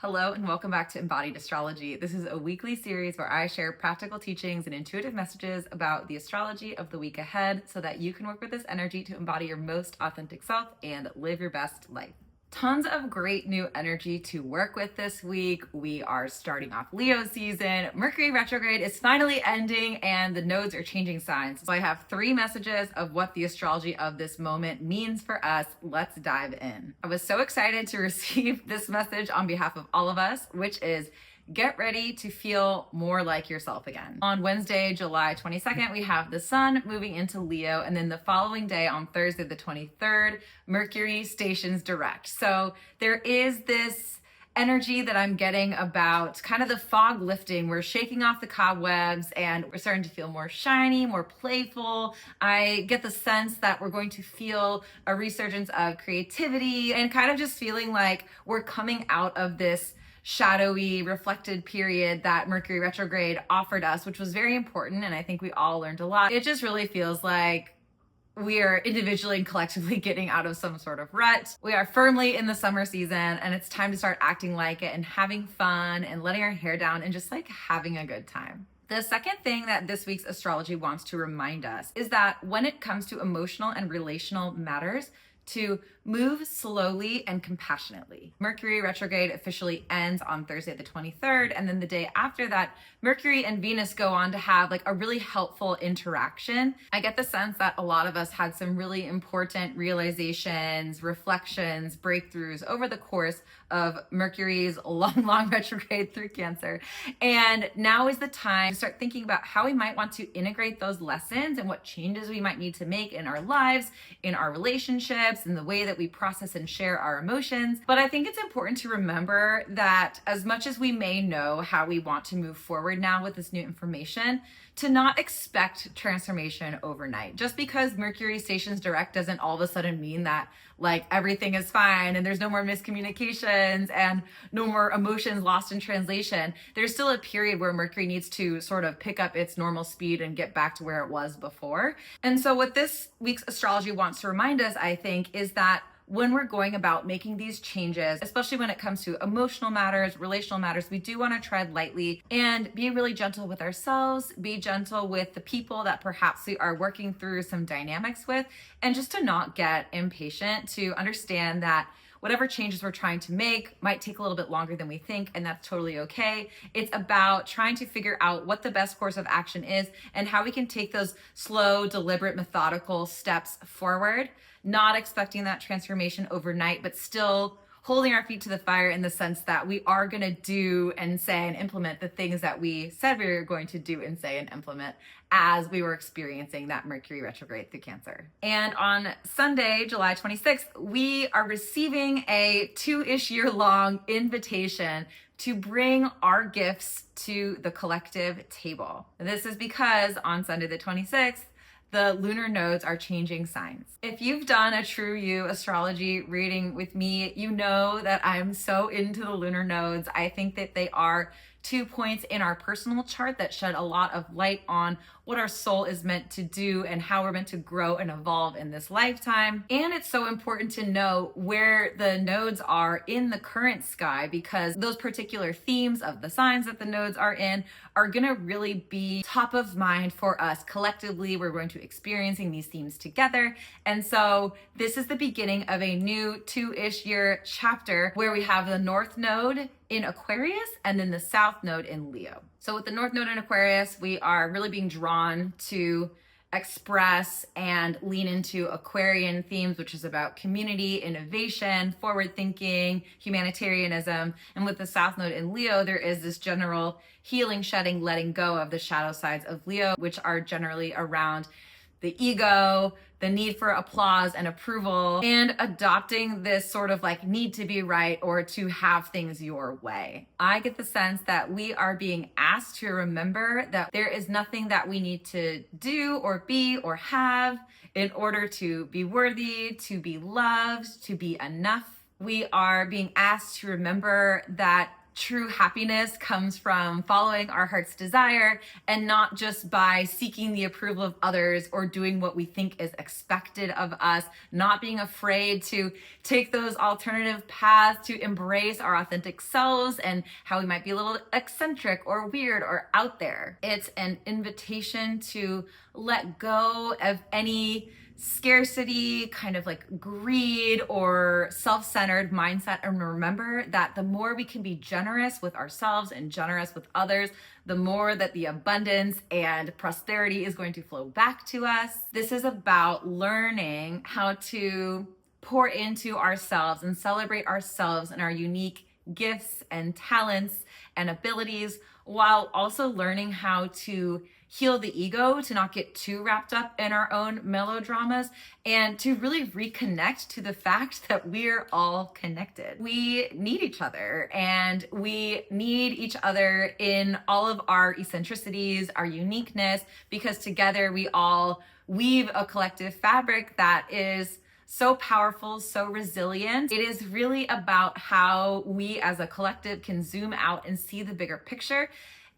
Hello and welcome back to Embodied Astrology. This is a weekly series where I share practical teachings and intuitive messages about the astrology of the week ahead so that you can work with this energy to embody your most authentic self and live your best life. Tons of great new energy to work with this week. We are starting off Leo season. Mercury retrograde is finally ending and the nodes are changing signs. So I have 3 messages of what the astrology of this moment means for us. Let's dive in. I was so excited to receive this message on behalf of all of us, which is get ready to feel more like yourself again. On Wednesday, July 22nd, we have the sun moving into Leo, and then the following day on Thursday, the 23rd, Mercury stations direct. So there is this energy that I'm getting about kind of the fog lifting. We're shaking off the cobwebs and we're starting to feel more shiny, more playful. I get the sense that we're going to feel a resurgence of creativity and kind of just feeling like we're coming out of this shadowy, reflected period that Mercury retrograde offered us, which was very important. And I think we all learned a lot. It just really feels like we are individually and collectively getting out of some sort of rut. We are firmly in the summer season and it's time to start acting like it and having fun and letting our hair down and just like having a good time. The second thing that this week's astrology wants to remind us is that when it comes to emotional and relational matters, to move slowly and compassionately. Mercury retrograde officially ends on Thursday the 23rd, and then the day after that, Mercury and Venus go on to have like a really helpful interaction. I get the sense that a lot of us had some really important realizations, reflections, breakthroughs over the course of Mercury's long retrograde through Cancer. And now is the time to start thinking about how we might want to integrate those lessons and what changes we might need to make in our lives, in our relationships, in the way that we process and share our emotions. But I think it's important to remember that as much as we may know how we want to move forward now with this new information, to not expect transformation overnight. Just because Mercury stations direct doesn't all of a sudden mean that like everything is fine and there's no more miscommunications and no more emotions lost in translation. There's still a period where Mercury needs to sort of pick up its normal speed and get back to where it was before. And so what this week's astrology wants to remind us, I think, is that when we're going about making these changes, especially when it comes to emotional matters, relational matters, we do want to tread lightly and be really gentle with ourselves, be gentle with the people that perhaps we are working through some dynamics with, and just to not get impatient, to understand that whatever changes we're trying to make might take a little bit longer than we think, and that's totally okay. It's about trying to figure out what the best course of action is and how we can take those slow, deliberate, methodical steps forward, not expecting that transformation overnight, but still holding our feet to the fire in the sense that we are going to do and say and implement the things that we said we were going to do and say and implement as we were experiencing that Mercury retrograde through Cancer. And on Sunday, July 26th, we are receiving a 2-ish year long invitation to bring our gifts to the collective table. This is because on Sunday the 26th, the lunar nodes are changing signs. If you've done a True You astrology reading with me, you know that I'm so into the lunar nodes. I think that they are 2 points in our personal chart that shed a lot of light on what our soul is meant to do and how we're meant to grow and evolve in this lifetime. And it's so important to know where the nodes are in the current sky, because those particular themes of the signs that the nodes are in are going to really be top of mind for us collectively. We're going to experiencing these themes together. And so this is the beginning of a new 2-ish year chapter where we have the North Node in Aquarius and then the South Node in Leo. So with the North Node in Aquarius, we are really being drawn to express and lean into Aquarian themes, which is about community, innovation, forward thinking, humanitarianism. And with the South Node in Leo, there is this general healing, shedding, letting go of the shadow sides of Leo, which are generally around the ego, the need for applause and approval, and adopting this sort of like need to be right or to have things your way. I get the sense that we are being asked to remember that there is nothing that we need to do or be or have in order to be worthy, to be loved, to be enough. We are being asked to remember that true happiness comes from following our heart's desire and not just by seeking the approval of others or doing what we think is expected of us, not being afraid to take those alternative paths, to embrace our authentic selves and how we might be a little eccentric or weird or out there. It's an invitation to let go of any scarcity, kind of like greed or self-centered mindset, and remember that the more we can be generous with ourselves and generous with others, the more that the abundance and prosperity is going to flow back to us. This is about learning how to pour into ourselves and celebrate ourselves and our unique gifts and talents and abilities, while also learning how to heal the ego, to not get too wrapped up in our own melodramas, and to really reconnect to the fact that we're all connected. We need each other, and we need each other in all of our eccentricities, our uniqueness, because together we all weave a collective fabric that is so powerful, so resilient. It is really about how we as a collective can zoom out and see the bigger picture,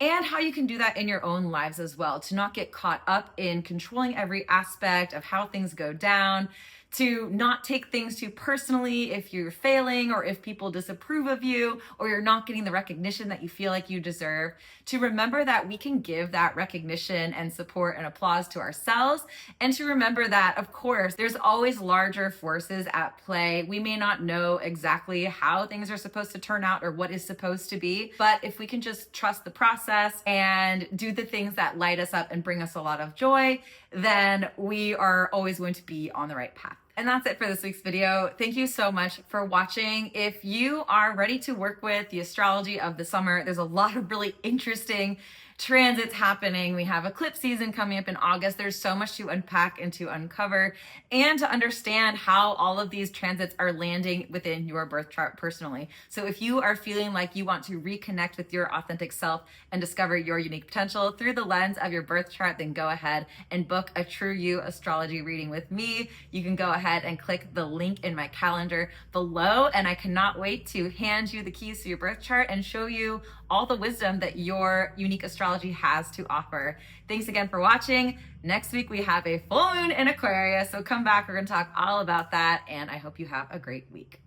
and how you can do that in your own lives as well, to not get caught up in controlling every aspect of how things go down, to not take things too personally if you're failing or if people disapprove of you or you're not getting the recognition that you feel like you deserve, to remember that we can give that recognition and support and applause to ourselves, and to remember that, of course, there's always larger forces at play. We may not know exactly how things are supposed to turn out or what is supposed to be, but if we can just trust the process and do the things that light us up and bring us a lot of joy, then we are always going to be on the right path. And that's it for this week's video. Thank you so much for watching. If you are ready to work with the astrology of the summer, there's a lot of really interesting transits happening. We have eclipse season coming up in August. There's so much to unpack and to uncover and to understand how all of these transits are landing within your birth chart personally. So if you are feeling like you want to reconnect with your authentic self and discover your unique potential through the lens of your birth chart, then go ahead and book a True You astrology reading with me. You can go ahead and click the link in my calendar below, and I cannot wait to hand you the keys to your birth chart and show you all the wisdom that your unique astrology has to offer. Thanks again for watching. Next week we have a full moon in Aquarius, so come back. We're going to talk all about that, and I hope you have a great week.